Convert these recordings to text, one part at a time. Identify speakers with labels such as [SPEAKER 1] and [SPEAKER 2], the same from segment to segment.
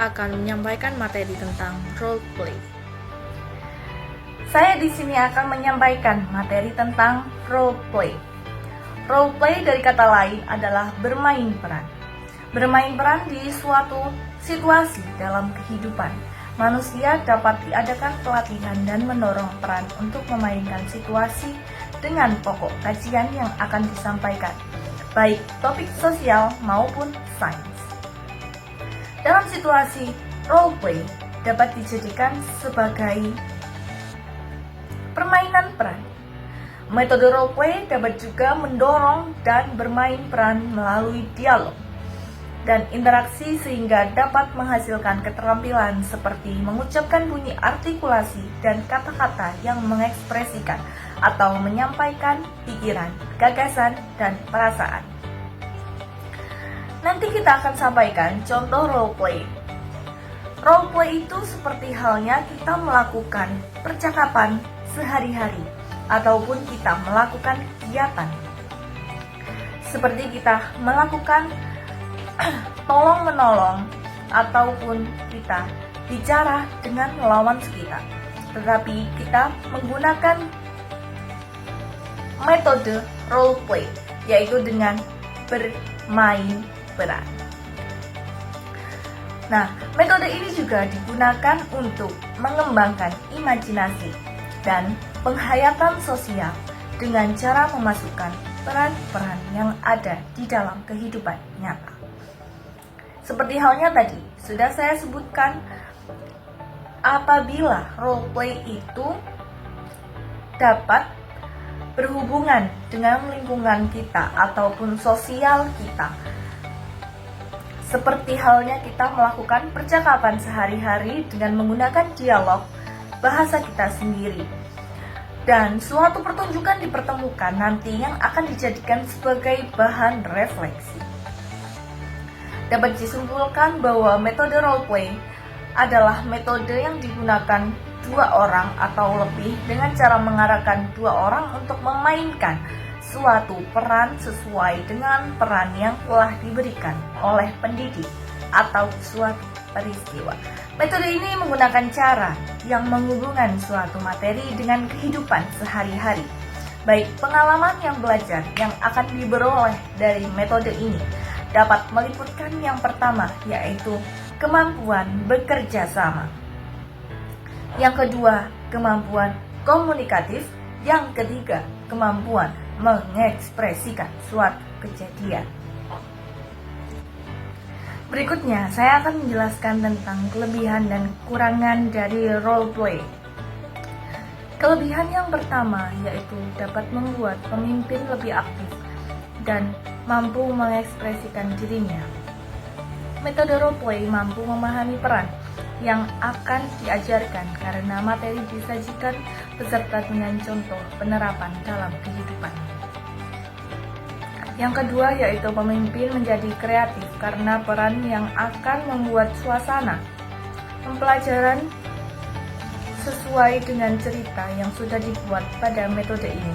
[SPEAKER 1] saya akan menyampaikan materi tentang role play.
[SPEAKER 2] Saya di sini akan menyampaikan materi tentang role play. Role play dari kata lain adalah bermain peran. Bermain peran di suatu situasi dalam kehidupan. Manusia dapat diadakan pelatihan dan mendorong peran untuk memainkan situasi dengan pokok kajian yang akan disampaikan, baik topik sosial maupun sains. Dalam situasi role play dapat dijadikan sebagai permainan peran. Metode role play dapat juga mendorong dan bermain peran melalui dialog dan interaksi sehingga dapat menghasilkan keterampilan seperti mengucapkan bunyi artikulasi dan kata-kata yang mengekspresikan atau menyampaikan pikiran, gagasan, dan perasaan. Nanti kita akan sampaikan contoh role play. Role play itu seperti halnya kita melakukan percakapan sehari-hari ataupun kita melakukan kegiatan. Seperti kita melakukan tolong-menolong ataupun kita bicara dengan lawan sekitar. Tetapi kita menggunakan metode role play, yaitu dengan bermain peran. Nah, metode ini juga digunakan untuk mengembangkan imajinasi dan penghayatan sosial dengan cara memasukkan peran-peran yang ada di dalam kehidupan nyata. Seperti halnya tadi, sudah saya sebutkan, apabila role play itu dapat berhubungan dengan lingkungan kita ataupun sosial kita. Seperti halnya kita melakukan percakapan sehari-hari dengan menggunakan dialog bahasa kita sendiri. Dan suatu pertunjukan dipertemukan nanti yang akan dijadikan sebagai bahan refleksi. Dapat disimpulkan bahwa metode role play adalah metode yang digunakan dua orang atau lebih dengan cara mengarahkan dua orang untuk memainkan suatu peran sesuai dengan peran yang telah diberikan oleh pendidik atau suatu peristiwa. Metode ini menggunakan cara yang menghubungkan suatu materi dengan kehidupan sehari-hari, baik pengalaman yang belajar yang akan diperoleh dari metode ini dapat meliputkan yang pertama, yaitu kemampuan bekerja sama. Yang kedua, kemampuan komunikatif. Yang ketiga, kemampuan mengekspresikan suatu kejadian. Berikutnya, saya akan menjelaskan tentang kelebihan dan kekurangan dari role play. Kelebihan yang pertama yaitu dapat membuat pemimpin lebih aktif dan mampu mengekspresikan dirinya. Metode role play mampu memahami peran yang akan diajarkan karena materi disajikan beserta dengan contoh penerapan dalam kehidupan. Yang kedua yaitu pemimpin menjadi kreatif karena peran yang akan membuat suasana pembelajaran sesuai dengan cerita yang sudah dibuat pada metode ini.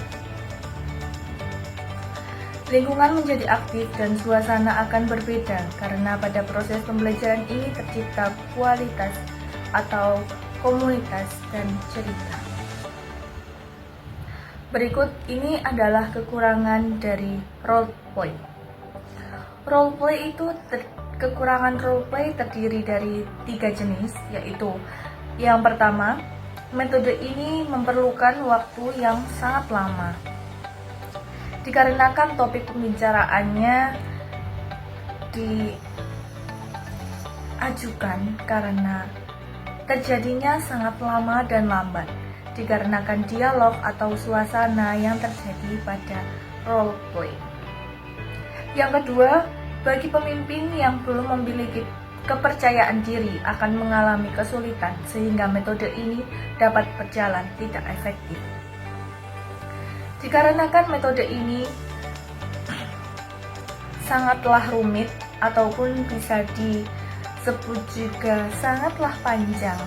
[SPEAKER 2] Lingkungan menjadi aktif dan suasana akan berbeda karena pada proses pembelajaran ini tercipta kualitas atau komunitas dan cerita. Berikut ini adalah kekurangan dari role play. Role play itu kekurangan role play terdiri dari 3 jenis, yaitu yang pertama, metode ini memerlukan waktu yang sangat lama. Dikarenakan topik pembicaraannya diajukan karena terjadinya sangat lama dan lambat, dikarenakan dialog atau suasana yang terjadi pada role play. Yang kedua, bagi pemimpin yang belum memiliki kepercayaan diri akan mengalami kesulitan sehingga metode ini dapat berjalan tidak efektif. Dikarenakan metode ini sangatlah rumit ataupun bisa disebut juga sangatlah panjang.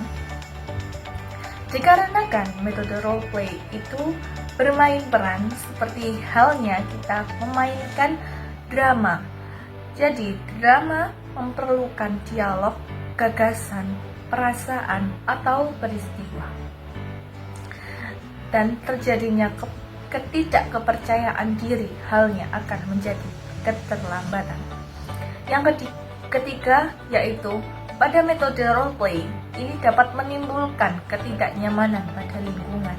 [SPEAKER 2] Dikarenakan metode role play itu bermain peran seperti halnya kita memainkan drama. Jadi drama memerlukan dialog, gagasan, perasaan, atau peristiwa. Dan terjadinya ketidakkepercayaan diri halnya akan menjadi keterlambatan. Yang ketiga yaitu pada metode roleplay ini dapat menimbulkan ketidaknyamanan pada lingkungan.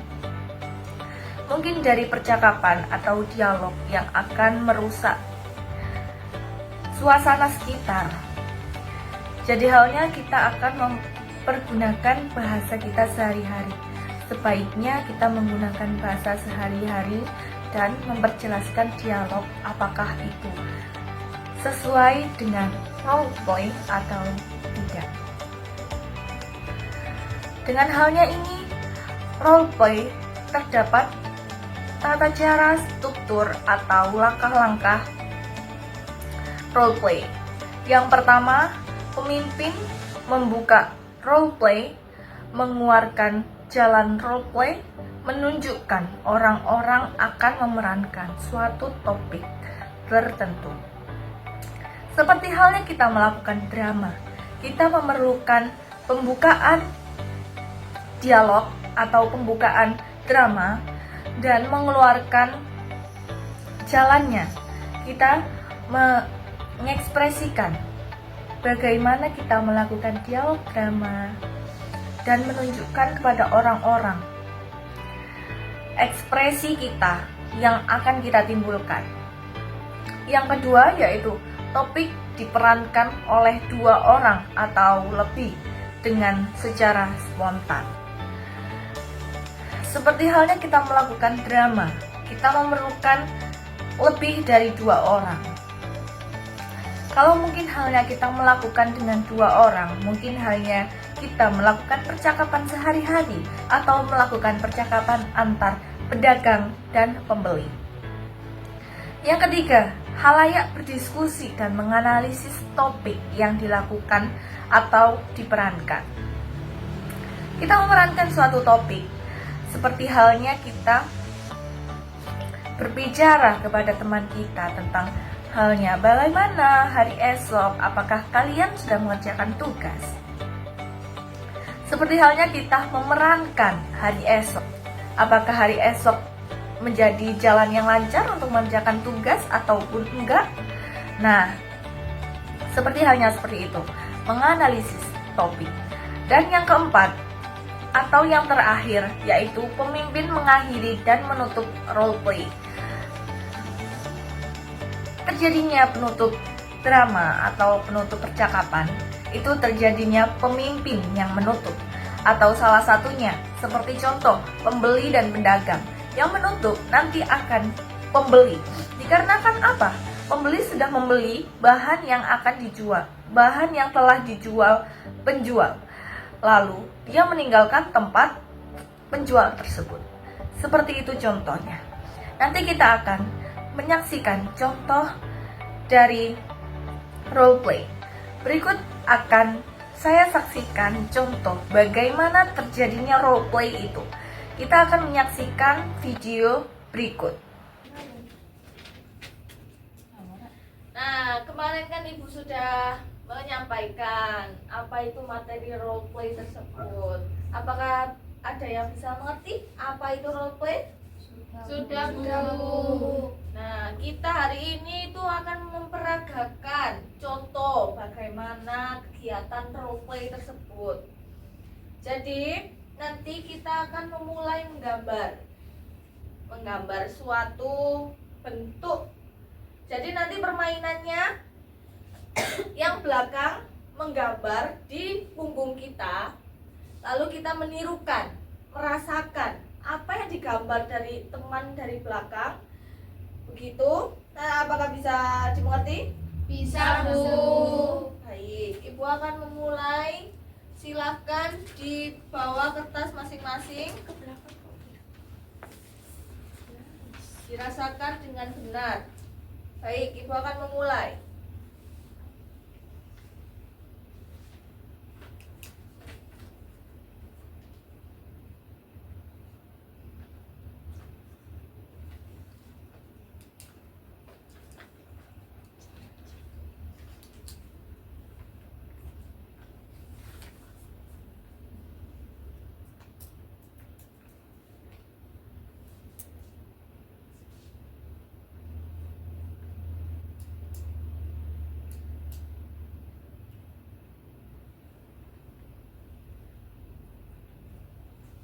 [SPEAKER 2] Mungkin dari percakapan atau dialog yang akan merusak suasana sekitar. Jadi halnya kita akan mempergunakan bahasa kita sehari-hari. Sebaiknya kita menggunakan bahasa sehari-hari dan memperjelaskan dialog apakah itu sesuai dengan roleplay atau tidak. Dengan halnya ini, roleplay terdapat tata cara, struktur, atau langkah-langkah roleplay. Yang pertama, pemimpin membuka roleplay, mengeluarkan jalan roleplay, menunjukkan orang-orang akan memerankan suatu topik tertentu. Seperti halnya kita melakukan drama, kita memerlukan pembukaan dialog atau pembukaan drama dan mengeluarkan jalannya. Kita mengekspresikan bagaimana kita melakukan dialog drama dan menunjukkan kepada orang-orang ekspresi kita yang akan kita timbulkan. Yang kedua yaitu topik diperankan oleh 2 orang atau lebih dengan secara spontan. Seperti halnya kita melakukan drama, kita memerlukan lebih dari 2 orang. Kalau mungkin halnya kita melakukan dengan 2 orang, mungkin halnya kita melakukan percakapan sehari-hari atau melakukan percakapan antar pedagang dan pembeli. Yang ketiga, halayak berdiskusi dan menganalisis topik yang dilakukan atau diperankan. Kita memerankan suatu topik, seperti halnya kita berbicara kepada teman kita tentang halnya bagaimana hari esok, apakah kalian sudah mengerjakan tugas. Seperti halnya kita memerankan hari esok, apakah hari esok menjadi jalan yang lancar untuk mengerjakan tugas ataupun enggak. Nah, seperti halnya seperti itu, menganalisis topik. Dan yang keempat atau yang terakhir yaitu pemimpin mengakhiri dan menutup roleplay. Terjadinya penutup drama atau penutup percakapan itu terjadinya pemimpin yang menutup, atau salah satunya seperti contoh pembeli dan pedagang yang menutup nanti akan pembeli. Dikarenakan apa? Pembeli sudah membeli bahan yang akan dijual, bahan yang telah dijual penjual. Lalu dia meninggalkan tempat penjual tersebut. Seperti itu contohnya. Nanti kita akan menyaksikan contoh dari roleplay. Berikut akan saya saksikan contoh bagaimana terjadinya roleplay itu. Kita akan menyaksikan video berikut.
[SPEAKER 1] Nah, kemarin kan Ibu sudah menyampaikan apa itu materi roleplay tersebut. Apakah ada yang bisa mengerti apa itu roleplay? Sudah, Bu. Nah, kita hari ini itu akan memperagakan contoh bagaimana kegiatan roleplay tersebut. Jadi, nanti kita akan memulai menggambar suatu bentuk. Jadi nanti permainannya yang belakang menggambar di punggung kita, lalu kita menirukan, merasakan apa yang digambar dari teman dari belakang. Begitu. Nah, apakah bisa dimengerti?
[SPEAKER 3] Bisa, Bu.
[SPEAKER 1] Baik, Ibu akan memulai. Silakan dibawa kertas masing-masing ke belakang. Dirasakan dengan benar. Baik, Ibu akan memulai.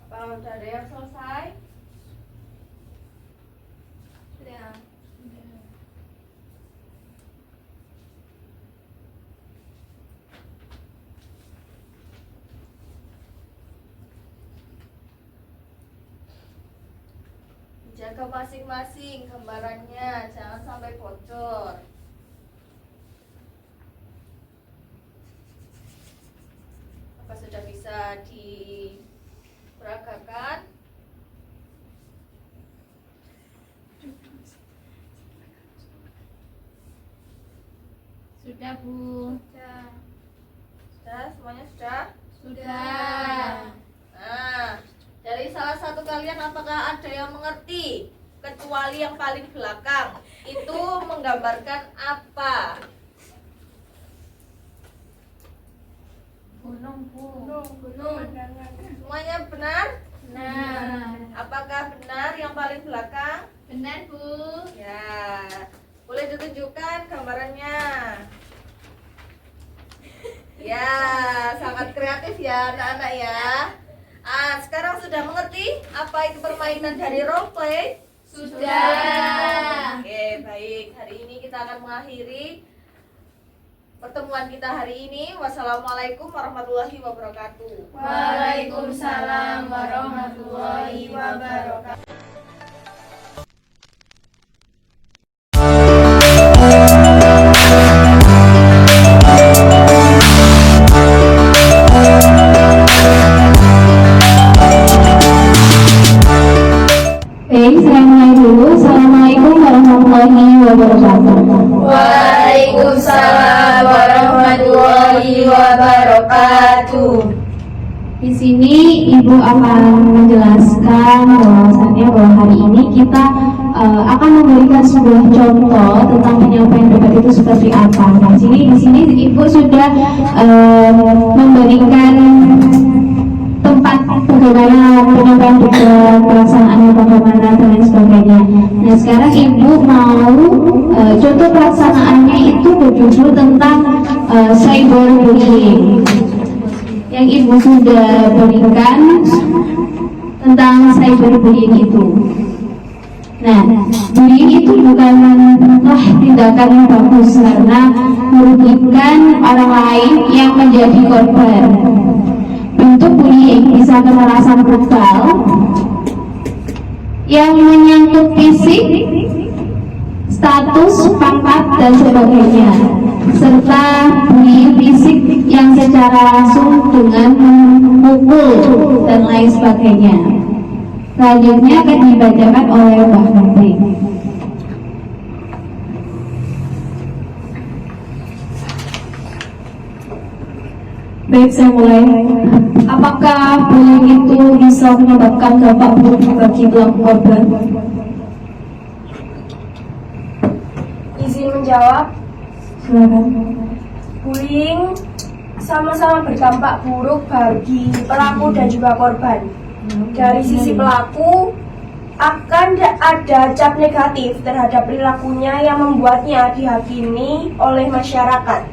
[SPEAKER 1] Apa udah ada yang selesai?
[SPEAKER 3] Sudah.
[SPEAKER 1] Jaga masing-masing gambarannya, jangan sampai bocor. Apa sudah bisa diperagakan?
[SPEAKER 3] Sudah, Bu.
[SPEAKER 1] Sudah, semuanya sudah?
[SPEAKER 3] Sudah.
[SPEAKER 1] Nah, dari salah satu kalian apakah ada yang mengerti? Kecuali yang paling belakang. Itu menggambarkan apa?
[SPEAKER 3] Gunung, Bu.
[SPEAKER 1] Gunung. Semuanya benar?
[SPEAKER 3] Benar.
[SPEAKER 1] Apakah benar yang paling belakang?
[SPEAKER 3] Benar, Bu.
[SPEAKER 1] Ya, boleh ditunjukkan gambarannya. Ya, sangat kreatif ya anak-anak ya. Sekarang sudah mengerti apa itu permainan dari role play?
[SPEAKER 3] Sudah.
[SPEAKER 1] Oke, baik. Hari ini kita akan mengakhiri pertemuan kita hari ini. Wassalamualaikum warahmatullahi wabarakatuh.
[SPEAKER 3] Waalaikumsalam warahmatullahi wabarakatuh.
[SPEAKER 4] Baik, saya mulai dulu. Assalamualaikum warahmatullahi wabarakatuh.
[SPEAKER 3] Waalaikumsalam warahmatullahi wabarakatuh.
[SPEAKER 4] Di sini Ibu akan menjelaskan bahwasannya bahwa hari ini kita akan memberikan sebuah contoh tentang penyampaian debat itu seperti apa. Nah, di sini Ibu sudah memberikan tempat bagaimana penyampaian debat, pelaksanaannya bagaimana dan lain sebagainya. Nah, sekarang Ibu mau contoh pelaksanaannya itu berjudul tentang cyberbullying. Yang Ibu sudah berikan tentang cyberbullying itu. Nah, bullying itu bukanlah tindakan yang bagus karena merugikan orang lain yang menjadi korban. Bentuk bullying bisa kekerasan verbal yang menyangkut fisik, status, pangkat, dan sebagainya, serta bullying fisik yang secara langsung dengan memukul dan lain sebagainya. Selanjutnya akan dibacakan oleh Mbak Menteri. Baik, saya mulai. Apakah bullying itu bisa menyebabkan dampak buruk bagi pelaku korban?
[SPEAKER 5] Izin menjawab.
[SPEAKER 4] Silakan.
[SPEAKER 5] Bullying sama-sama berdampak buruk bagi pelaku dan juga korban. Dari sisi pelaku akan ada cap negatif terhadap perilakunya yang membuatnya dihakimi oleh masyarakat.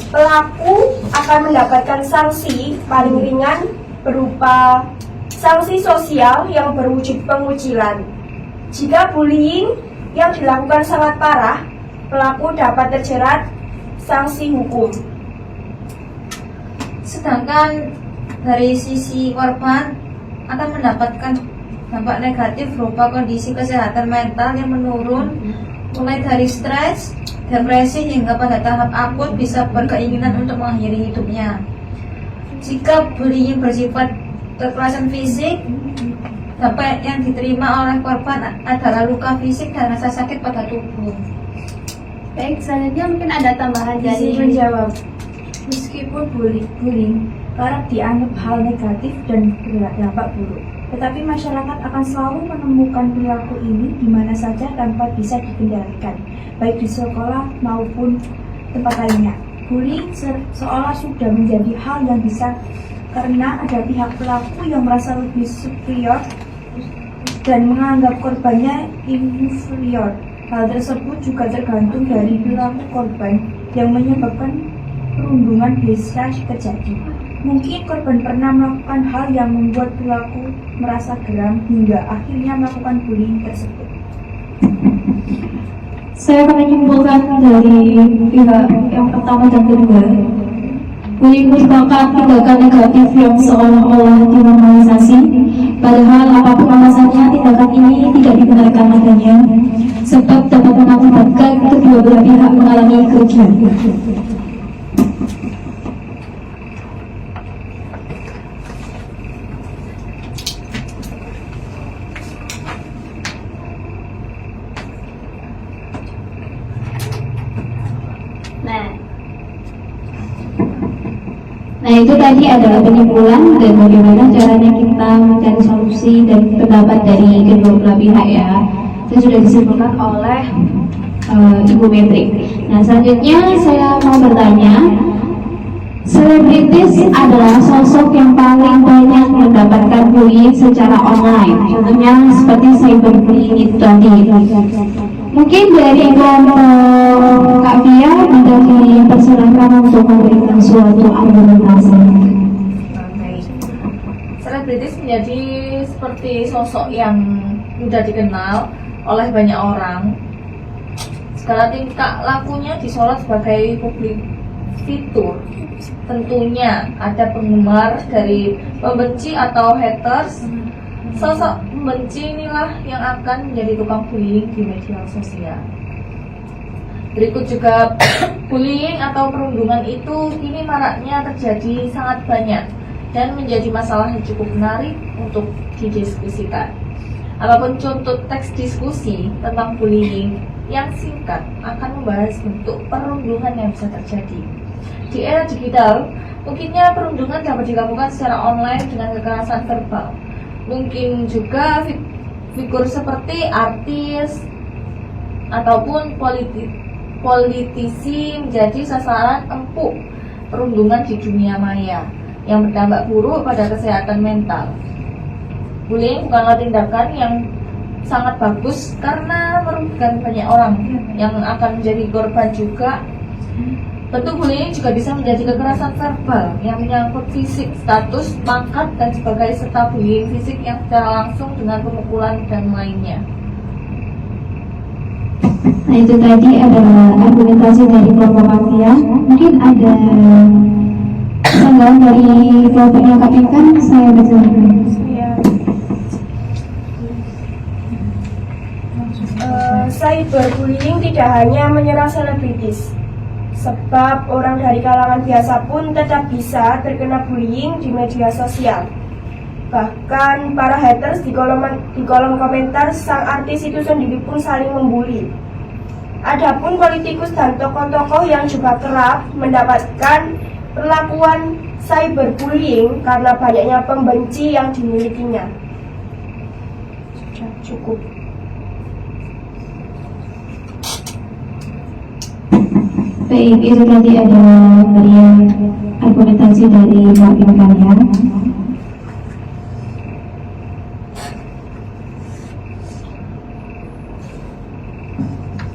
[SPEAKER 5] Pelaku akan mendapatkan sanksi paling ringan berupa sanksi sosial yang berwujud pengucilan. Jika bullying yang dilakukan sangat parah, pelaku dapat terjerat sanksi hukum.
[SPEAKER 6] Sedangkan dari sisi korban akan mendapatkan dampak negatif berupa kondisi kesehatan mental yang menurun, mulai dari stres, depresi hingga pada tahap akut bisa berkeinginan untuk mengakhiri hidupnya. Jika bullying bersifat kekerasan fisik, dampak yang diterima oleh korban adalah luka fisik dan rasa sakit pada tubuh.
[SPEAKER 4] Baik, selanjutnya mungkin ada tambahan dari
[SPEAKER 5] Izin menjawab.
[SPEAKER 7] Meskipun bullying kerap dianggap hal negatif dan berdampak buruk, tetapi masyarakat akan selalu menemukan perilaku ini di mana saja tanpa bisa dikendalikan, baik di sekolah maupun tempat lainnya. Bullying seolah sudah menjadi hal yang bisa karena ada pihak pelaku yang merasa lebih superior dan menganggap korbannya inferior. Hal tersebut juga tergantung dari perilaku korban yang menyebabkan perundungan bisa terjadi. Mungkin korban pernah melakukan hal yang membuat pelaku merasa geram hingga akhirnya melakukan bullying tersebut.
[SPEAKER 4] Saya akan menyimpulkan dari pihak yang pertama dan kedua. Bullying merupakan tindakan negatif yang seolah-olah dinormalisasi, padahal apapun alasannya tindakan ini tidak dibenarkan adanya, sebab dapat mengakibatkan kedua belah pihak mengalami kerugian. Nah, itu tadi adalah penyimpulan dan bagaimana caranya kita mencari solusi dan pendapat dari kedua belah pihak ya. Itu sudah disimpulkan oleh Ibu Metrik. Nah, selanjutnya saya mau bertanya, selebritis adalah sosok yang paling banyak mendapatkan bullying secara online. Contohnya seperti cyberbullying itu tadi. Mungkin dari kelompok Kak Pia bisa dipersilakan untuk memberikan suatu argumentasi.
[SPEAKER 2] Baik. Selebritis menjadi seperti sosok yang mudah dikenal oleh banyak orang. Segala tingkah lakunya disorot sebagai publik fitur. Tentunya ada penggemar dari pembenci atau haters. Sosok pembenci inilah yang akan menjadi tukang bullying di media sosial. Berikut juga bullying atau perundungan itu kini maraknya terjadi sangat banyak dan menjadi masalah yang cukup menarik untuk didiskusikan. Apapun contoh teks diskusi tentang bullying yang singkat akan membahas bentuk perundungan yang bisa terjadi. Di era digital, mungkinnya perundungan dapat dilakukan secara online dengan kekerasan verbal. Mungkin juga figur seperti artis ataupun politisi menjadi sasaran empuk perundungan di dunia maya yang berdampak buruk pada kesehatan mental. Bullying bukanlah tindakan yang sangat bagus karena merugikan banyak orang yang akan menjadi korban juga. Bentuk bullying juga bisa menjadi kekerasan verbal yang menyangkut fisik, status, pangkat, dan sebagainya, serta bullying fisik yang secara langsung dengan pemukulan dan lainnya.
[SPEAKER 4] Nah, itu tadi adalah argumentasi dari kelompok Mafia. Mungkin ada tanggapan dari kelompoknya KPK, saya bersilakan.
[SPEAKER 5] Cyberbullying tidak hanya menyerang selebritis, sebab orang dari kalangan biasa pun tetap bisa terkena bullying di media sosial. Bahkan para haters di kolom komentar sang artis itu sendiri pun saling membuli. Adapun politikus dan tokoh-tokoh yang juga kerap mendapatkan perlakuan cyberbullying karena banyaknya pembenci yang dimilikinya. Sudah cukup.
[SPEAKER 4] Baik, itu tadi ada berian argumentasi dari Mbak kalian.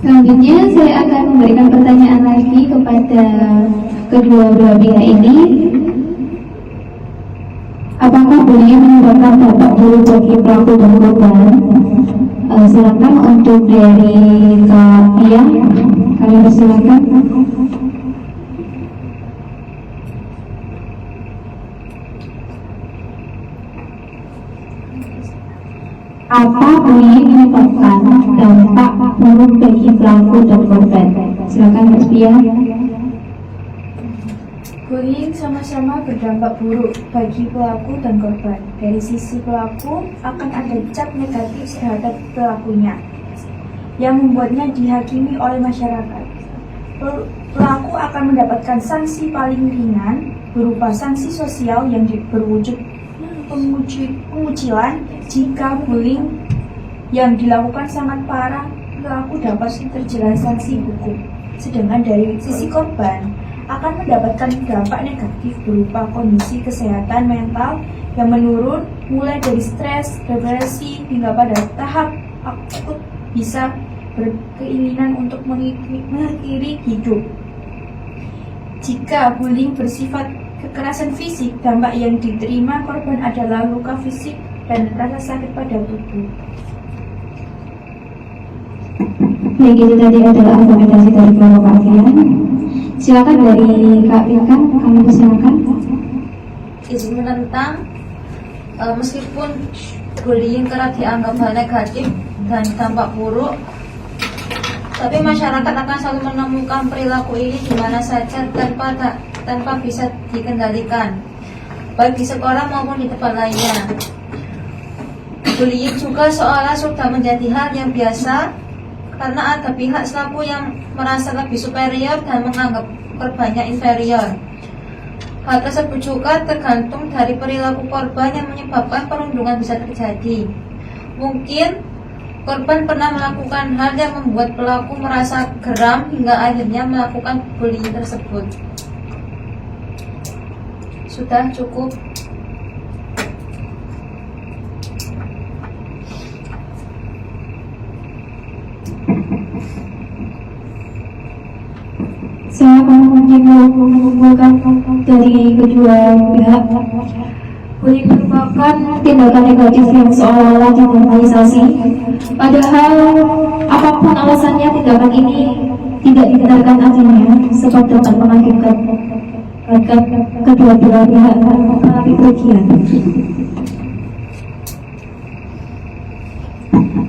[SPEAKER 4] Selanjutnya saya akan memberikan pertanyaan lagi kepada kedua belah pihak ini. Apakah bullying menyebabkan dampak buruk bagi pelaku dan korban? Silakan untuk dari Kak Pia, kalian persilakan. Apa bullying menyebabkan dampak buruk bagi pelaku dan korban? Silakan Mas Pia.
[SPEAKER 7] Bullying sama-sama berdampak buruk bagi pelaku dan korban. Dari sisi pelaku akan ada cap negatif terhadap pelakunya yang membuatnya dihakimi oleh masyarakat. Pelaku akan mendapatkan sanksi paling ringan berupa sanksi sosial yang berwujud pengucilan. Jika bullying yang dilakukan sangat parah, pelaku dapat terjerat sanksi hukum. Sedangkan dari sisi korban akan mendapatkan dampak negatif berupa kondisi kesehatan mental yang menurun, mulai dari stres, depresi, hingga pada tahap akut bisa berkeinginan untuk mengakhiri hidup. Jika bullying bersifat Kekerasan fisik, dampak yang diterima korban adalah luka fisik dan rasa sakit pada tubuh.
[SPEAKER 4] Baik, itu tadi adalah argumentasi dari kelompok kalian. Silakan dari Kak Pinkan, kami persilakan.
[SPEAKER 6] Izin menentang, meskipun bullying kerap dianggap hal negatif dan dampak buruk, tapi masyarakat akan selalu menemukan perilaku ini di mana saja tanpa bisa dikendalikan, baik di sekolah maupun di tempat lainnya. Bullying juga seolah sudah menjadi hal yang biasa karena ada pihak selaku yang merasa lebih superior dan menganggap korbannya inferior. Hal tersebut juga tergantung dari perilaku korban yang menyebabkan perundungan bisa terjadi. Mungkin korban pernah melakukan hal yang membuat pelaku merasa geram hingga akhirnya melakukan bullying tersebut. Sudah cukup.
[SPEAKER 4] Saya akan menyimpulkan dari kedua pihak. Bullying merupakan tindakan negatif yang seolah-olah dinormalisasi. Padahal apapun alasannya, tindakan ini tidak dibenarkan artinya sebab dapat mengakibatkan kedua belah pihak mengalami kerugian.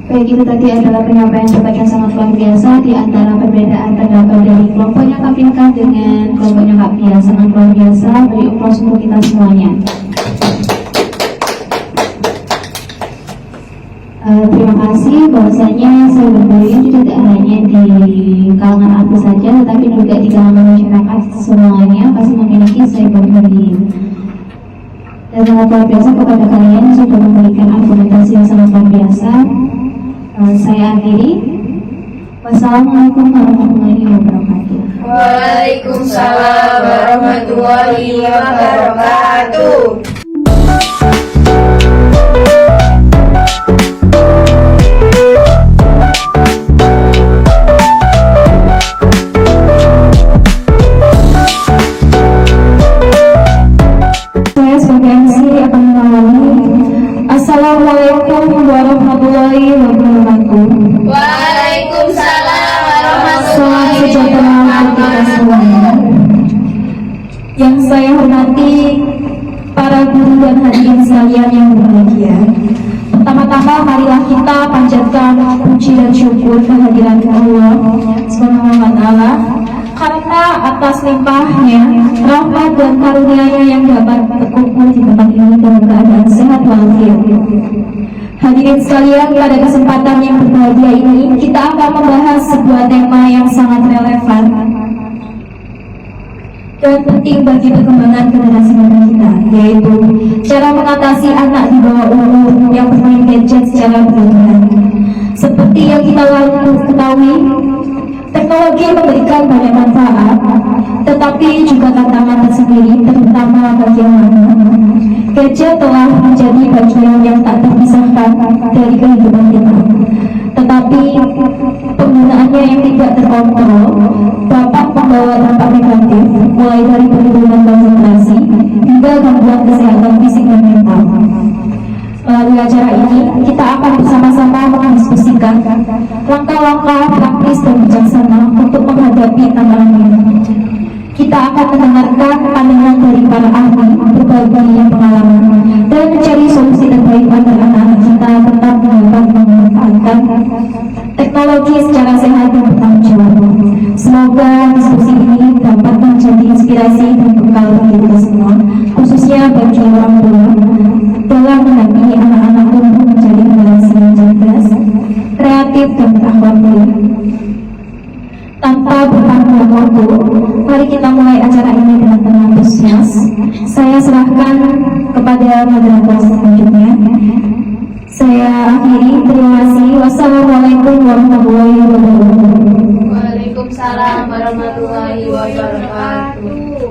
[SPEAKER 4] Baik, itu tadi adalah penyampaian debat yang sangat luar biasa di antara perbedaan pendapat dari kelompoknya Kak Pinkan dengan kelompoknya Kak Pia. Sangat luar biasa, beri aplaus untuk kita semuanya. Terima kasih. Bahwasanya cyberbullying itu tidak hanya di kalangan artis saja, tetapi juga di kalangan masyarakat semuanya pasti memiliki cyberbullying. Dan sangat luar biasa kepada kalian yang sudah memberikan argumentasi yang sangat luar biasa. Saya akhiri. Wassalamualaikum warahmatullahi wabarakatuh.
[SPEAKER 3] Waalaikumsalam warahmatullahi wabarakatuh.
[SPEAKER 4] Saya sebagai MC akan mengawali. Assalamualaikum warahmatullahi wabarakatuh.
[SPEAKER 3] Waalaikumsalam
[SPEAKER 4] Salam
[SPEAKER 3] warahmatullahi
[SPEAKER 4] sejahtera untuk kita semuanya. Yang saya hormati para guru dan hadirin sekalian yang berbahagia. Pertama-tama marilah kita panjatkan puji dan syukur kehadiran Allah Subhanahu wa taala karena atas limpahnya rahmat dan karunia-Nya yang dapat terkumpul di tempat ini dalam keadaan sehat walafiat. Hadirin sekalian, pada kesempatan yang berbahagia ini kita akan membahas sebuah tema yang sangat relevan dan penting bagi perkembangan generasi muda kita, yaitu cara mengatasi anak di bawah umur yang bermain gadget secara berlebihan. Seperti yang kita lalu ketahui, teknologi memberikan banyak manfaat, tetapi juga tantangan tersendiri, terutama bagi anak-anak. Gadget telah menjadi bagian yang tak terpisahkan dari kehidupan kita. Tetapi penggunaannya yang tidak terkontrol dapat membawa dampak negatif, mulai dari penurunan konsentrasi hingga gangguan kesehatan fisik dan mental. Melalui acara ini, kita akan bersama-sama mendiskusikan langkah-langkah praktis dan bijaksana untuk menghadapi tantangan ini. Kita akan mendengarkan pandangan dari para ahli, berbagi pengalaman, dan mencari solusi terbaik agar anak-anak kita tetap dapat memanfaatkan teknologi secara sehat dan bertanggung jawab. Semoga diskusi ini dapat menjadi inspirasi dan bekal bagi kita semua, khususnya bagi orang tua, dalam mendampingi anak-anak untuk menjadi generasi yang cerdas, kreatif, dan berakhlak mulia. Tanpa berpanjang waktu, mari kita mulai acara ini dengan tenang antusias. Saya serahkan kepada moderator selanjutnya. Saya akhiri. Terima kasih. Wassalamualaikum warahmatullahi wabarakatuh.
[SPEAKER 3] Waalaikumsalam warahmatullahi wabarakatuh.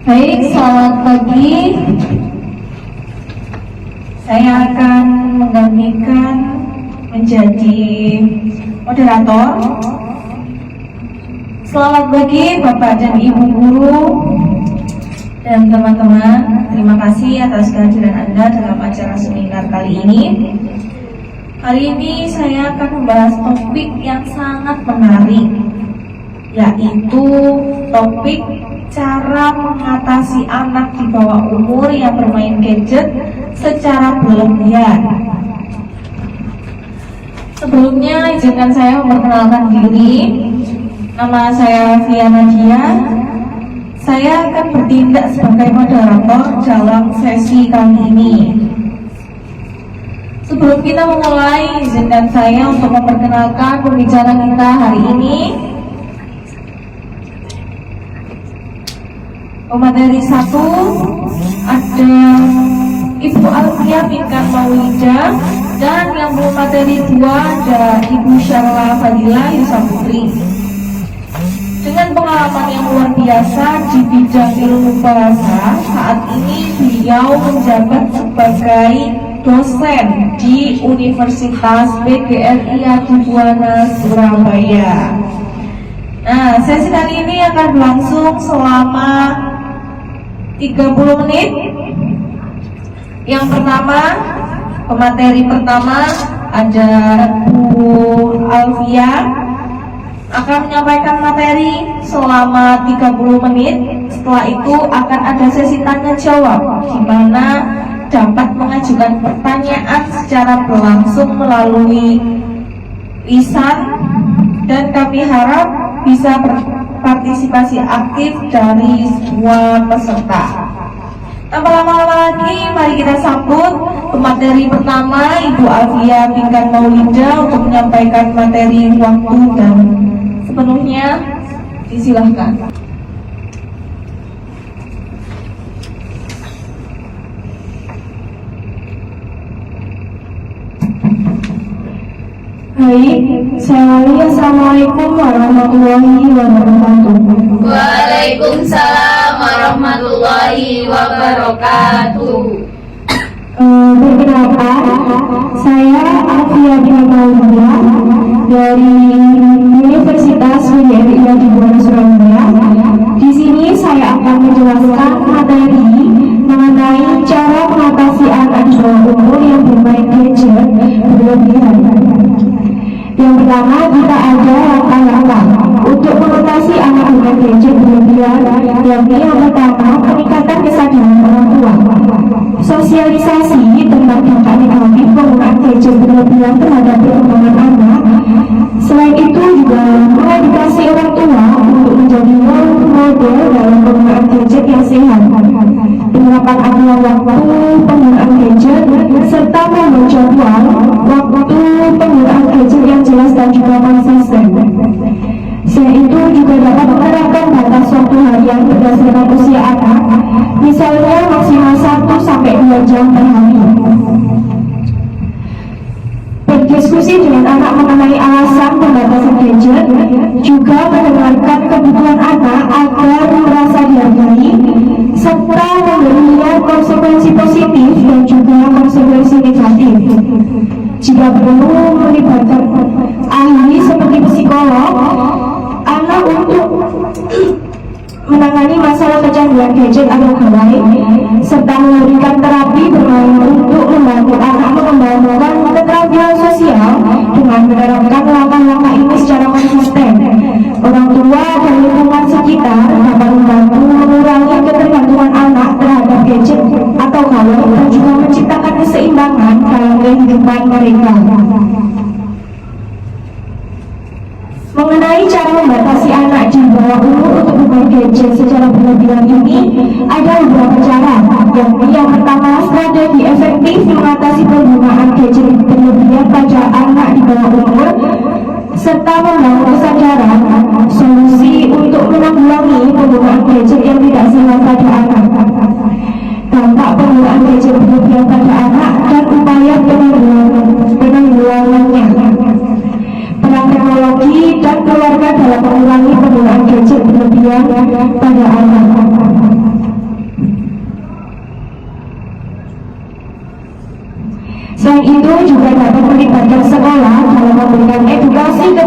[SPEAKER 4] Baik, selamat pagi. Saya akan menggantikan menjadi
[SPEAKER 6] moderator. Selamat pagi Bapak dan Ibu guru dan teman-teman. Terima kasih atas kehadiran Anda dalam acara seminar kali ini. Hari ini saya akan membahas topik yang sangat menarik, yaitu topik cara mengatasi anak di bawah umur yang bermain gadget secara berlebihan. Sebelumnya izinkan saya memperkenalkan diri. Nama saya Fia Nadia. Saya akan bertindak sebagai moderator dalam sesi kali ini. Sebelum kita memulai, izinkan saya untuk memperkenalkan pembicara kita hari ini. Pemateri 1 ada Ibu Alfia Pinkan Maulida, dan yang pemateri 2 ada Ibu Syarla Fadila Yusa Putri. Dengan pengalaman yang luar biasa di bidang ilmu bahasa, saat ini beliau menjabat sebagai dosen di Universitas PGRI Adibuana Surabaya. Nah, sesi kali ini akan berlangsung selama 30 menit. Yang pertama, pemateri pertama ada Bu Alfia akan menyampaikan materi selama 30 menit. Setelah itu akan ada sesi tanya jawab di mana dapat mengajukan pertanyaan secara berlangsung melalui lisan, dan kami harap bisa berpartisipasi aktif dari semua peserta. Tanpa lama-lama lagi, mari kita sambut pemateri pertama, Ibu Alfia Pinkan Maulida, untuk menyampaikan materi. Waktu dan sepenuhnya disilahkan.
[SPEAKER 5] Baik, saya Wali. Assalamualaikum warahmatullahi wabarakatuh.
[SPEAKER 3] Waalaikumsalam warahmatullahi wabarakatuh.
[SPEAKER 5] Perkenalkan, saya Alfia Pinkan Maulida dari Universitas PGRI Adibuana Surabaya. Di sini saya akan menjelaskan materi mengenai cara mengatasi anak di bawah umur yang bermain gadget berlebihan. Yang pertama, kita ada langkah-langkah untuk mengatasi anak dengan gadget berlebihan, yakni yang pertama, peningkatan kesadaran orang tua. Sosialisasi tentang dampak negatif penggunaan gadget berlebihan terhadap perkembangan anak. Selain itu juga mengedukasi orang tua untuk menjadi role model dalam penggunaan gadget yang sehat. Penerapan aturan waktu penggunaan gadget serta membuat jadwal waktu penggunaan gadget yang jelas dan juga konsisten. Selain itu juga dapat menerapkan batas waktu harian berdasarkan usia anak, misalnya maksimal 1-2 jam per hari. Berdiskusi dengan anak mengenai alasan pembatasan gadget, juga mendengarkan kebutuhan anak agar merasa dihargai, serta memberinya konsekuensi positif dan juga konsekuensi negatif. Jika perlu melibatkan ahli seperti psikolog anak untuk menangani masalah kecanduan gadget atau gawai, serta memberikan terapi bermain untuk membantu anak mengembangkan keterampilan sosial dengan menerapkan langkah-langkah ini secara konsisten. Orang tua dan lingkungan sekitar dapat membantu mengurangi ketergantungan anak terhadap gadget atau gawai dan juga menciptakan keseimbangan dalam kehidupan mereka. Mengenai cara membatasi anak di bawah umur untuk bermain gadget secara berlebihan ini, ada beberapa cara. Yang pertama, strategi efektif mengatasi penggunaan gadget berlebihan pada anak di bawah umur, serta membangun kesadaran solusi untuk menanggulangi penggunaan gadget yang tidak sehat pada anak. Dampak penggunaan gadget berlebihan pada anak dan upaya penanggulangannya. Peran teknologi dan keluarga dalam mengurangi penggunaan gadget berlebihan pada anak. Selain itu juga dapat melibatkan sekolah dalam memberikan edukasi ke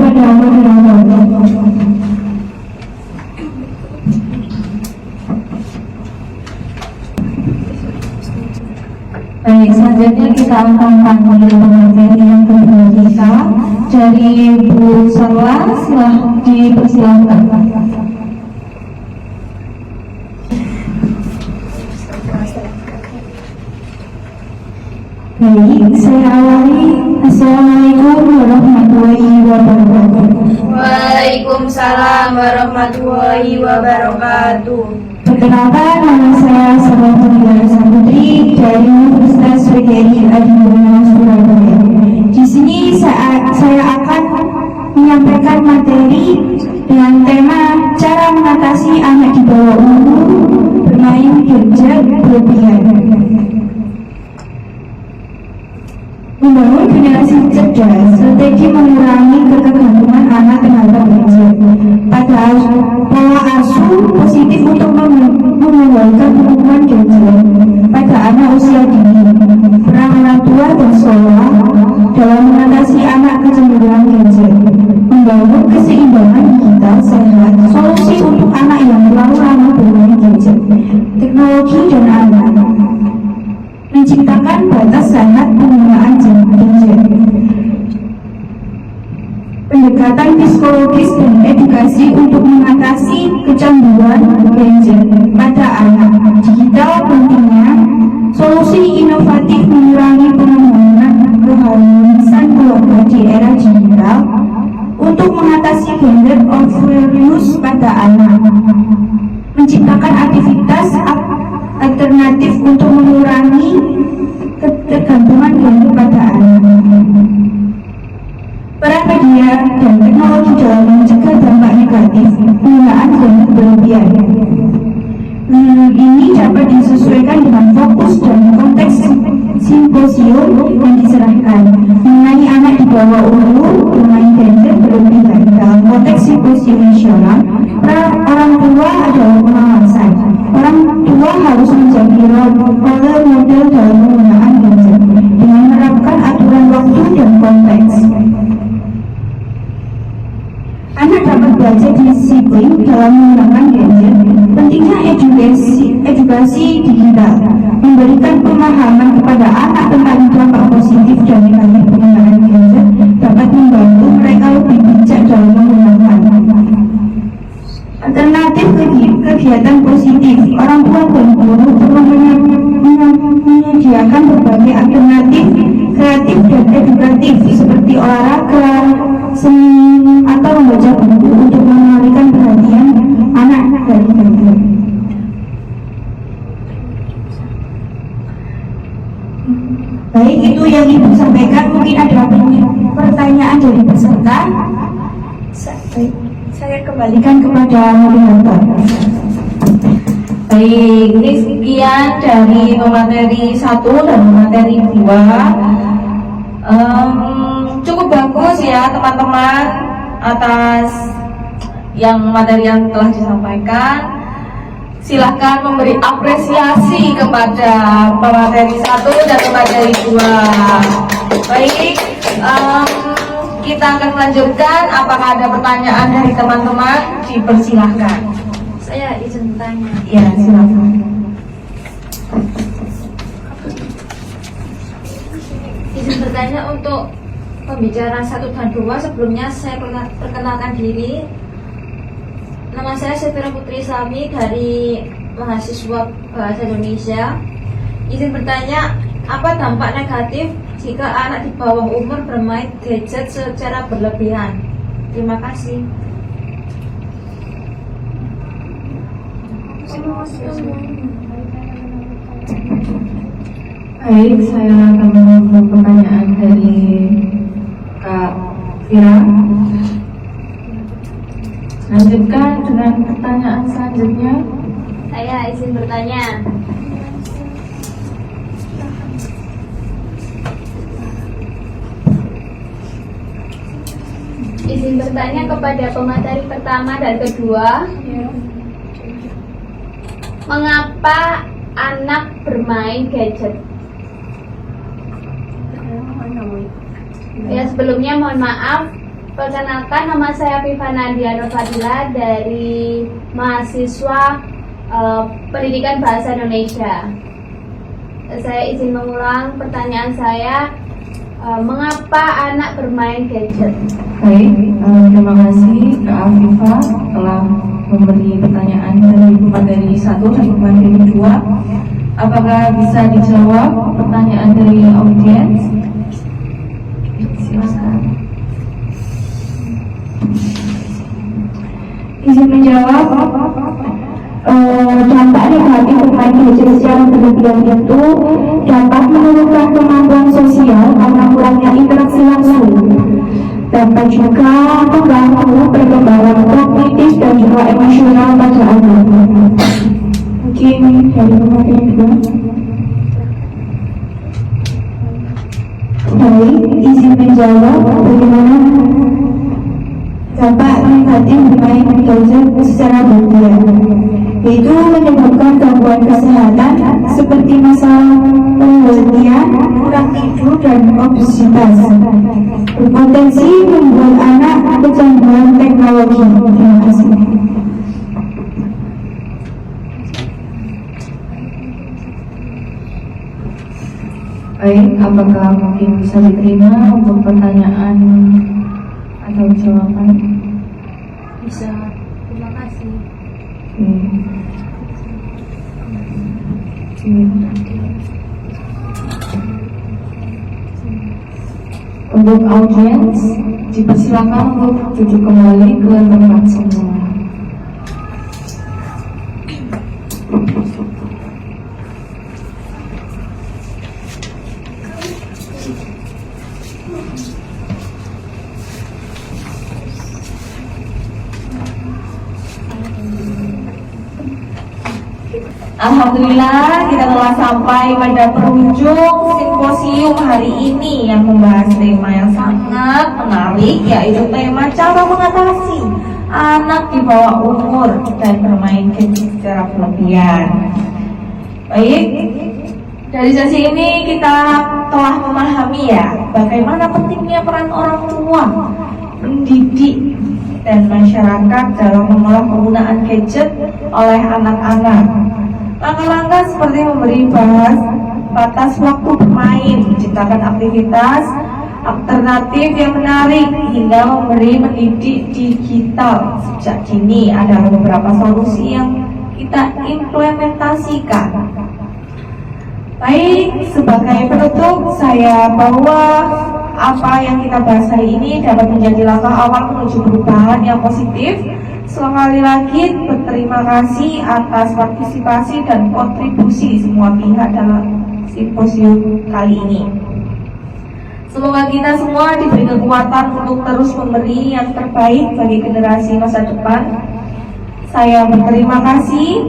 [SPEAKER 4] kepada moderator. Baik, selanjutnya kita akan panggil pemateri yang kedua kita dari Bu Sarwa, silahkan dipersilakan. Baik, saya awali. Assalamualaikum warahmatullahi wabarakatuh.
[SPEAKER 1] Waalaikumsalam warahmatullahi wabarakatuh.
[SPEAKER 4] Perkenalkan, nama saya Sarwati Larissa Putri dari Universitas PGRI Adiwiyana Surabaya. Di sini saya akan menyampaikan materi dengan tema cara mengatasi anak di bawah umur bermain gadget berlebihan. Membangun generasi cerdas, strategi mengurangi ketergantungan anak terhadap gadget. Padahal pola asuh positif untuk mengeluarkan hubungan gadget pada anak usia dini. Peran orang tua dan sekolah dalam mengatasi anak kecenderungan gadget. Membangun keseimbangan digital sehat, solusi untuk anak yang terlalu lama bermain gadget. Teknologi dan anak. Menciptakan batas sehat penggunaan gadget. Pendekatan psikologis dan edukasi untuk mengatasi kecanduan gadget pada anak. Digital pentingnya, solusi inovatif mengurangi pengorbanan keharmonisan keluarga di era digital untuk mengatasi gender overuse pada anak. Menciptakan aktivitas alternatif untuk mengurangi ketergantungan gadget pada anak. Peran media dan teknologi dalam mencegah dampak negatif penggunaan gadget berlebihan. Ini dapat disesuaikan dengan fokus dan konteks simposium yang diserahkan mengenai anak di bawah umur bermain gadget berlebihan. Dalam konteks simposium nasional, peran orang tua adalah pengawasan. Orang tua harus menjadi role model dalam penggunaan gadget dengan menerapkan aturan waktu dan konteks. Anak dapat belajar disiplin dalam menggunakan gadget. Pentingnya edukasi digital, memberikan pemahaman kepada anak tentang dampak positif dan negatif penggunaan gadget dapat membantu mereka lebih bijak dalam menggunakan. Alternatif kegiatan positif, orang tua dan guru perlu menyediakan berbagai alternatif kreatif dan edukatif seperti olahraga, seni, atau membaca buku untuk mengalihkan perhatian anak dari gadget. Baik, itu yang Ibu sampaikan. Mungkin ada pertanyaan dari peserta. Saya kembalikan kepada moderator.
[SPEAKER 6] Baik, ini sekian dari pemateri 1 dan pemateri 2. Cukup bagus ya teman-teman atas materi yang telah disampaikan. Silahkan memberi apresiasi kepada pemateri 1 dan pemateri 2. Baik, kita akan melanjutkan. Apakah ada pertanyaan dari teman-teman? Dipersilahkan.
[SPEAKER 7] Saya izin bertanya.
[SPEAKER 6] Ya, silakan.
[SPEAKER 7] Izin bertanya untuk pembicara 1 dan 2. Sebelumnya saya perkenalkan diri. Nama saya Sefira Putri Sami dari mahasiswa Bahasa Indonesia. Izin bertanya, apa dampak negatif jika anak di bawah umur bermain gadget secara berlebihan? Terima kasih.
[SPEAKER 3] Baik, saya akan menunggu pertanyaan dari Kak Fira. Lanjutkan dengan pertanyaan selanjutnya.
[SPEAKER 7] Saya izin bertanya. Izin bertanya kepada pemateri pertama dan kedua. Mengapa anak bermain gadget? Ya, sebelumnya mohon maaf,
[SPEAKER 4] Perkenalkan, nama saya Pivana Diana Fadila dari mahasiswa Pendidikan Bahasa Indonesia. Saya izin mengulang pertanyaan saya, mengapa anak bermain gadget?
[SPEAKER 3] Baik, terima kasih Kak Afifah telah memberi pertanyaan dari materi 1 dan materi 2. Apakah bisa dijawab pertanyaan dari audiens? Silakan.
[SPEAKER 7] Izin menjawab, dampak negatif bermain gadget secara berlebihan itu dapat menurunkan kemampuan sosial karena kurangnya interaksi langsung. Dapat juga mengganggu perkembangan kognitif dan juga emosional pada anak. Mungkin dari materi kedua. Baik, izin menjawab bagaimana dampak negatif bermain gadget secara berlebihan, yaitu menyebabkan gangguan kesehatan seperti masalah penelitian, kurang tidur, dan obesitas. Berpotensi membuat anak kecanduan teknologi. Terima kasih.
[SPEAKER 3] Baik, apakah mungkin bisa diterima untuk pertanyaan atau jawaban?
[SPEAKER 4] Bisa, terima kasih.
[SPEAKER 3] Untuk audiens, dipersilakan untuk duduk kembali ke tempat semua.
[SPEAKER 2] Alhamdulillah, kita telah sampai pada penghujung simposium hari ini yang membahas tema yang sangat menarik, yaitu tema cara mengatasi anak di bawah umur dan bermain gadget secara berlebihan. Baik, dari sesi ini kita telah memahami ya bagaimana pentingnya peran orang tua, pendidik, dan masyarakat dalam mengolah penggunaan gadget oleh anak-anak. Langkah-langkah seperti memberi batas waktu bermain, menciptakan aktivitas alternatif yang menarik, hingga memberi mendidik digital sejak dini adalah beberapa solusi yang kita implementasikan. Baik, sebagai penutup, saya bahwa apa yang kita bahas hari ini dapat menjadi langkah awal menuju perubahan yang positif. Sekali lagi berterima kasih atas partisipasi dan kontribusi semua pihak dalam simposium kali ini. Semoga kita semua diberi kekuatan untuk terus memberi yang terbaik bagi generasi masa depan. Saya berterima kasih.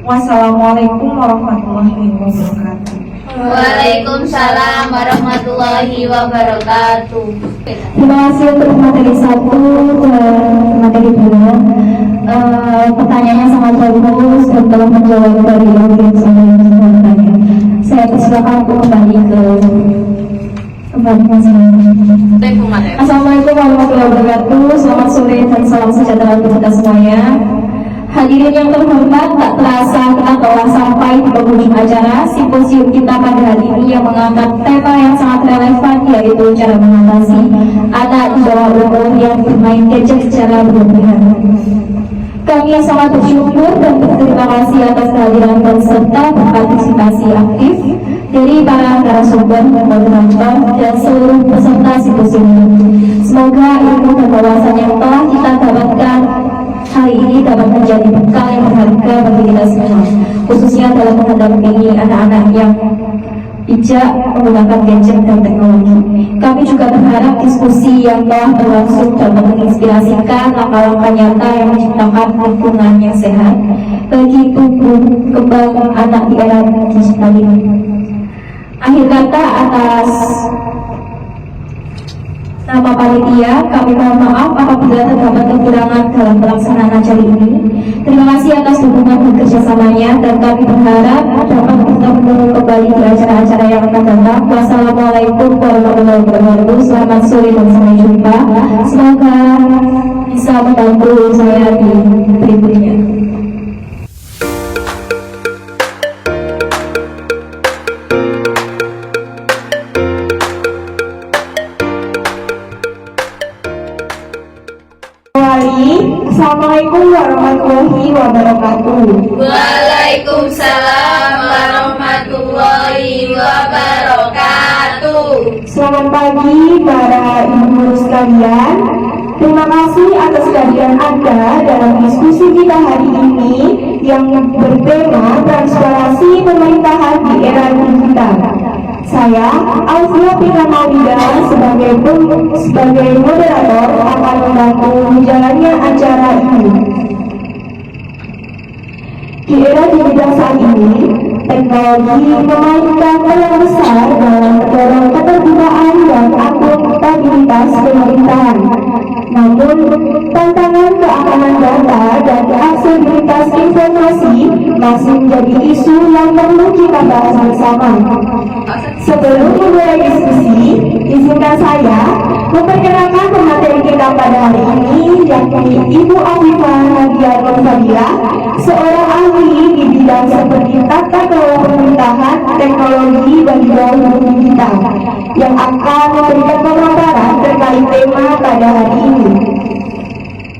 [SPEAKER 2] Wassalamualaikum warahmatullahi wabarakatuh.
[SPEAKER 4] Waalaikumsalam warahmatullahi wabarakatuh.
[SPEAKER 7] Terima kasih untuk materi 1 dan materi 2. Pertanyaannya sangat bagus dan telah menjawab dari audiens yang bertanya. Saya persilakan untuk kembali ke tempatnya selanjutnya. Assalamualaikum warahmatullahi wabarakatuh. Selamat sore dan salam sejahtera untuk kita semuanya. Hadirin yang terhormat, tak terasa kita telah sampai di penghujung acara simposium kita pada hari ini yang mengangkat tema yang sangat relevan, yaitu cara mengatasi anak di bawah umur yang bermain gadget secara berlebihan. Kami sangat bersyukur dan berterima kasih atas kehadiran dan serta berpartisipasi aktif dari para narasumber, moderator, dan seluruh peserta simposium ini. Semoga ilmu dan wawasan yang telah kita dapatkan hari ini dapat menjadi bekal yang berharga bagi kita semua, khususnya dalam mendampingi anak-anak yang bijak menggunakan gadget dan teknologi. Kami juga berharap diskusi yang telah berlangsung dapat menginspirasikan langkah-langkah nyata yang menciptakan lingkungan yang sehat bagi tumbuh kembang anak di era digital ini. Akhir kata, atas nama panitia, kami mohon maaf apabila terdapat kekurangan dalam pelaksanaan acara ini. Terima kasih atas dukungan dan kerjasamanya, dan kami berharap dapat bertemu
[SPEAKER 4] bertemu kembali di acara-acara yang akan datang. Wassalamualaikum warahmatullahi wabarakatuh. Selamat sore dan sampai jumpa. Semoga bisa membantu saya di berikutnya.
[SPEAKER 5] Assalamualaikum warahmatullahi wabarakatuh.
[SPEAKER 1] Waalaikumsalam warahmatullahi wabarakatuh.
[SPEAKER 5] Selamat pagi para ibu guru sekalian. Terima kasih atas kehadiran Anda dalam diskusi kita hari ini yang bertema transparansi pemerintahan di era digital. Saya, Alfia Pika Maulida, sebagai moderator akan membantu menjalannya acara ini. Di era digital saat ini, teknologi memainkan peran besar dalam mendorong keterbukaan dan akuntabilitas pemerintahan. Namun, tantangan keamanan data dan aksesibilitas informasi masih menjadi isu yang perlu kita bahas bersama. Sebelum memulai diskusi, izinkan saya memperkenalkan pemateri kita pada hari ini, yakni Ibu Afifah Nadia Nurfadila, seorang ahli di bidang seperti tata kelola pemerintahan, teknologi, dan gawai digital, yang akan memberikan pemaparan terkait tema pada hari ini.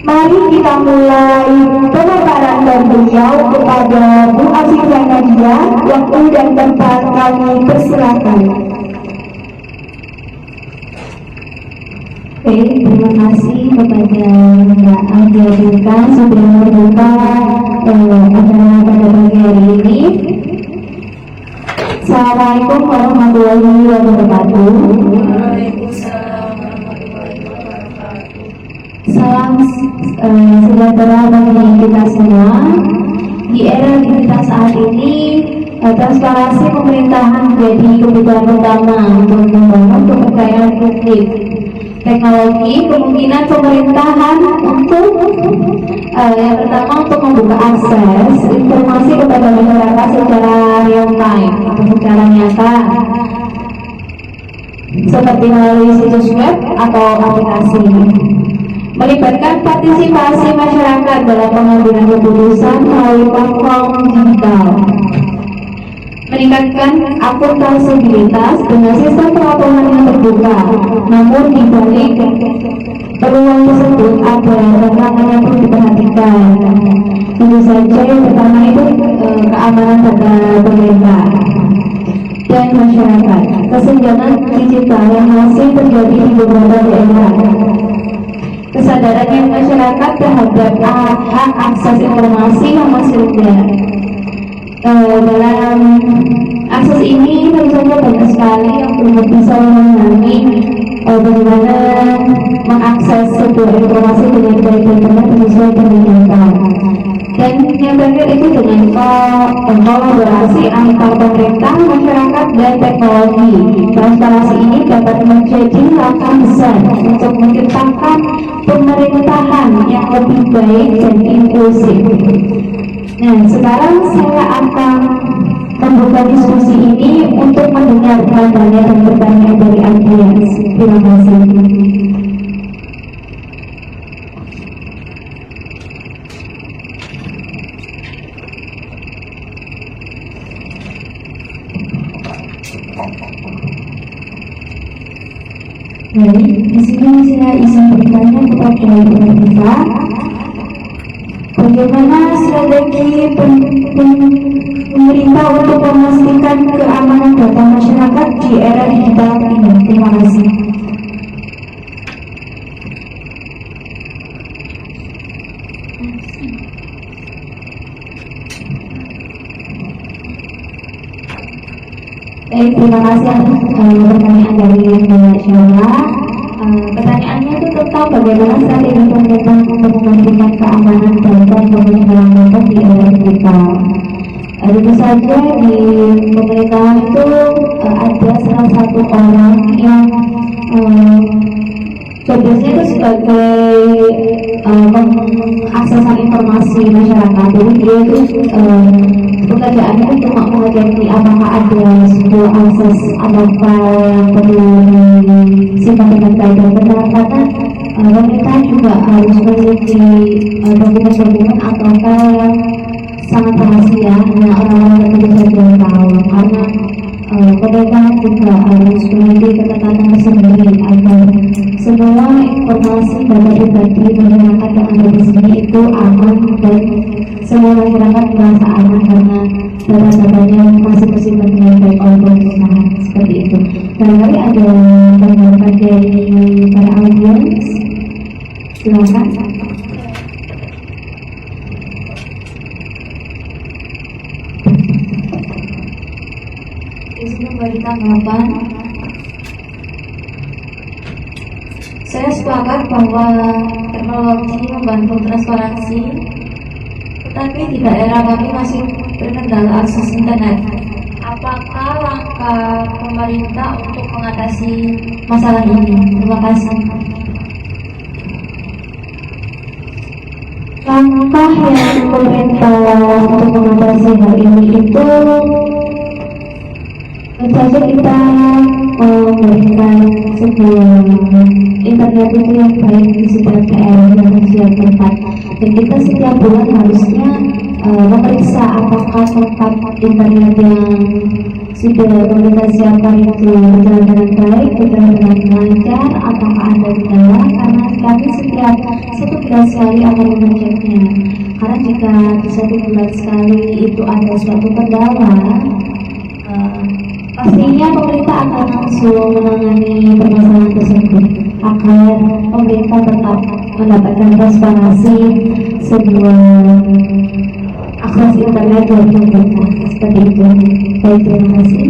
[SPEAKER 5] Mari kita mulai pemaparan dari beliau kepada Bu Afifah Nadia. Waktu dan tempat kami persilakan.
[SPEAKER 4] Oke, terima kasih kepada Mbak Adia Dika sudah membuka acara pada pagi hari ini. Assalamualaikum warahmatullahi wabarakatuh. Salam sejahtera bagi kita semua. Di era digital saat ini, transparansi pemerintahan menjadi kebutuhan utama untuk membangun kepercayaan publik. Teknologi kemungkinan pemerintahan untuk yang pertama untuk membuka akses informasi kepada masyarakat secara real time atau secara nyata, seperti melalui situs web atau aplikasi. Melibatkan partisipasi masyarakat dalam pengambilan keputusan melalui platform digital. Meningkatkan akuntabilitas dengan sistem pelaporan yang terbuka. Namun di balik peluang tersebut ada tantangan yang perlu diperhatikan. Tentu saja yang pertama itu keamanan data pemerintah dan masyarakat. Kesenjangan digital yang masih terjadi di beberapa daerah. Kesadaran masyarakat terhadap hak akses informasi yang masih rendah. Dalam akses ini tentu saja banyak sekali yang belum bisa memahami bagaimana mengakses sebuah informasi dengan baik dan benar sesuai dengan data. Dan yang terakhir itu dengan kolaborasi antar pemerintah, masyarakat, dan teknologi. Transparansi ini dapat menjadi langkah besar untuk menciptakan pemerintahan yang lebih baik dan inklusif. Nah, sekarang saya akan membuka diskusi ini untuk mendengar tanya dan pertanyaan dari audiens. Terima kasih. Baik, di sini saya izin bertanya kepada Ibu Afifah, bagaimana strategi pemerintah untuk memastikan keamanan data masyarakat di era digital ini? Terima kasih. Terima kasih atas pertanyaan dari Mbak Syara. Pertanyaannya itu tentang bagaimana strategi pemerintah untuk memastikan keamanan data dan penyebaran data di era digital. Tentu saja di pemerintahan itu ada salah satu orang yang tugasnya itu sebagai mengaksesan informasi masyarakat. Jadi dia itu pekerjaannya itu cuma mengecek apakah ada sebuah akses atau file yang perlu disimpan dengan baik dan benar, karena pemerintah juga harus memiliki dokumen-dokumen atau file yang sangat rahasia, hanya orang-orang tertentu saja yang tahu, karena pemerintah juga harus memiliki ketetapan tersendiri agar semua informasi data pribadi masyarakat yang ada di sini itu aman dan semua masyarakat merasa aman karena data-datanya masih tersimpan dengan baik oleh pemerintah, seperti itu. Barangkali ada tanggapan dari para audiens, silakan. Izin memberi tanggapan. Saya sepakat bahwa teknologi membantu transparansi, tetapi di daerah kami masih terkendala akses internet. Apakah langkah pemerintah untuk mengatasi masalah ini? Terima kasih. Langkah yang pemerintah untuk mengatasi hal ini itu tentu saja kita memberikan sebuah internet itu yang baik di setiap daerah dan di setiap tempat, dan kita setiap bulan harusnya memeriksa apakah tempat internet yang sudah pemerintah siapkan itu berjalan dengan baik, berjalan dengan lancar, apakah ada kendala, karena kami setiap 1 bulan sekali akan mengeceknya. Karena jika di 1 bulan sekali itu ada suatu kendala, pastinya pemerintah akan langsung menangani permasalahan tersebut agar pemerintah tetap mendapatkan transparansi sebuah akses internet dari pemerintah, seperti itu. Baik, terima kasih.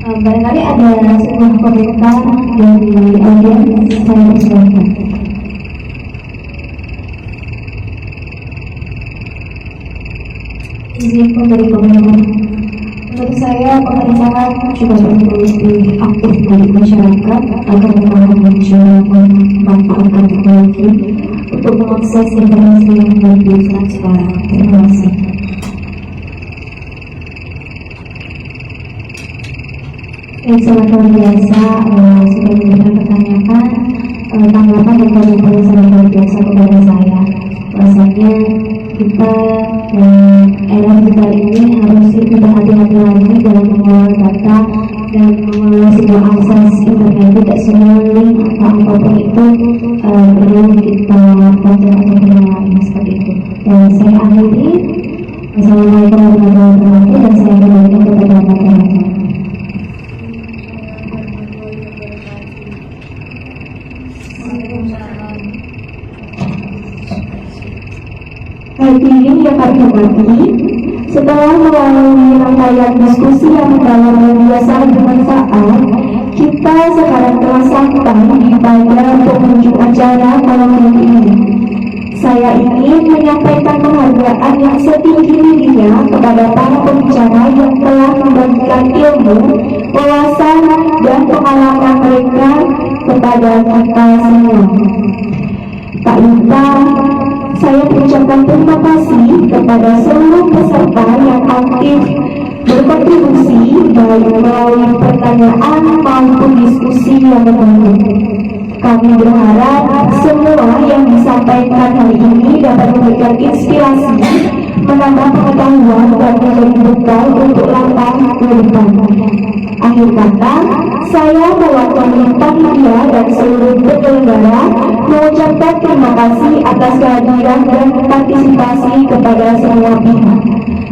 [SPEAKER 4] Barangkali ada sebuah komentar dari audiens, saya persilakan. Izin memberi komentar. Menurut saya pemerintah juga perlu lebih aktif dari masyarakat agar memahami dan memanfaatkan teknologi untuk mengakses informasi yang lebih transparan. Terima kasih. Yang sangat luar biasa sudah memberikan pertanyaan, tanggapan dan komentar yang sangat luar biasa kepada saya. Rasanya kita era digital ini harus lebih berhati-hati lagi dalam mengelola data dan mengelola sebuah akses internet. Tidak semua link atau apapun itu perlu kita baca atau mengenai, seperti itu. Dan saya akhiri. Assalamualaikum warahmatullahi wabarakatuh, dan saya kembalikan kepada masyarakat. Hadirin yang kami hormati, setelah melalui rangkaian diskusi yang mendalam dan biasa bermanfaat, kita sekarang telah sampai pada penghujung acara malam minggu ini. Saya ingin menyampaikan penghargaan yang setinggi-tingginya kepada para pembicara yang telah membagikan ilmu, wawasan, dan pengalaman mereka kepada kita semua. Tak lupa, saya mengucapkan terima kasih kepada seluruh peserta yang aktif berkontribusi baik melalui pertanyaan maupun diskusi yang menarik. Kami berharap semua yang disampaikan hari ini dapat memberikan inspirasi, menambah pengetahuan, dan menjadi bekal untuk langkah ke depan. Akhir kata, saya mewakili panitia dan seluruh penyelenggara mengucapkan terima kasih atas kehadiran dan partisipasi kepada semua pihak.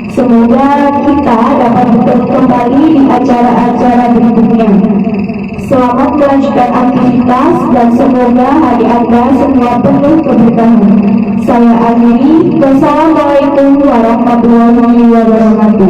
[SPEAKER 4] Semoga kita dapat bertemu kembali di acara-acara berikutnya. Selamat melanjutkan aktivitas dan semoga hari Anda semua penuh keberkahan. Saya akhiri. Wassalamualaikum warahmatullahi wabarakatuh.